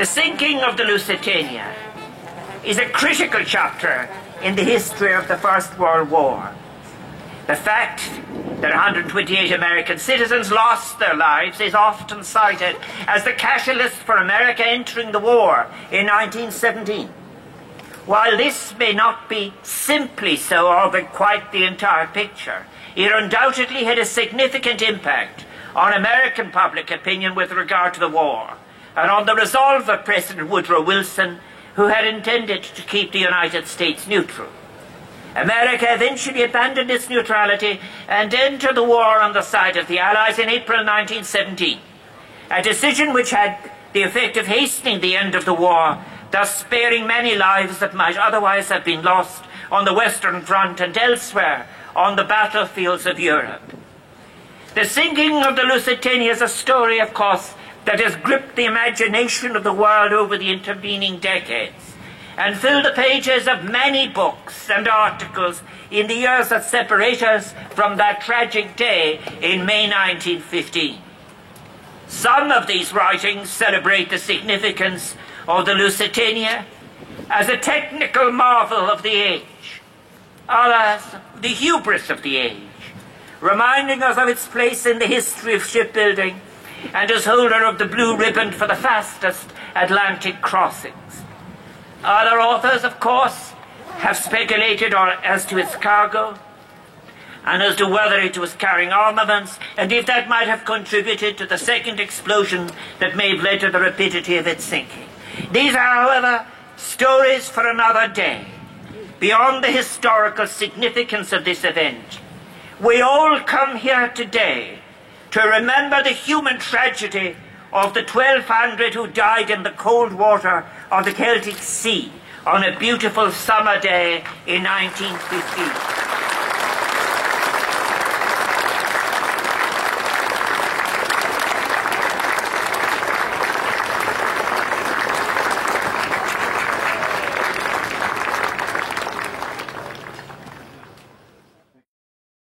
sinking of the Lusitania is a critical chapter in the history of the First World War. The fact that 128 American citizens lost their lives is often cited as the catalyst for America entering the war in 1917. While this may not be simply so, or quite the entire picture, it undoubtedly had a significant impact on American public opinion with regard to the war, and on the resolve of President Woodrow Wilson, who had intended to keep the United States neutral. America eventually abandoned its neutrality and entered the war on the side of the Allies in April 1917, a decision which had the effect of hastening the end of the war, thus sparing many lives that might otherwise have been lost on the Western Front and elsewhere on the battlefields of Europe. The sinking of the Lusitania is a story, of course, that has gripped the imagination of the world over the intervening decades, and filled the pages of many books and articles in the years that separate us from that tragic day in May 1915. Some of these writings celebrate the significance of the Lusitania as a technical marvel of the age, others the hubris of the age, reminding us of its place in the history of shipbuilding and as holder of the blue ribbon for the fastest Atlantic crossings. Other authors, of course, have speculated as to its cargo, and as to whether it was carrying armaments, and if that might have contributed to the second explosion that may have led to the rapidity of its sinking. These are, however, stories for another day. Beyond the historical significance of this event, we all come here today to remember the human tragedy of the 1,200 who died in the cold water of the Celtic Sea on a beautiful summer day in 1915.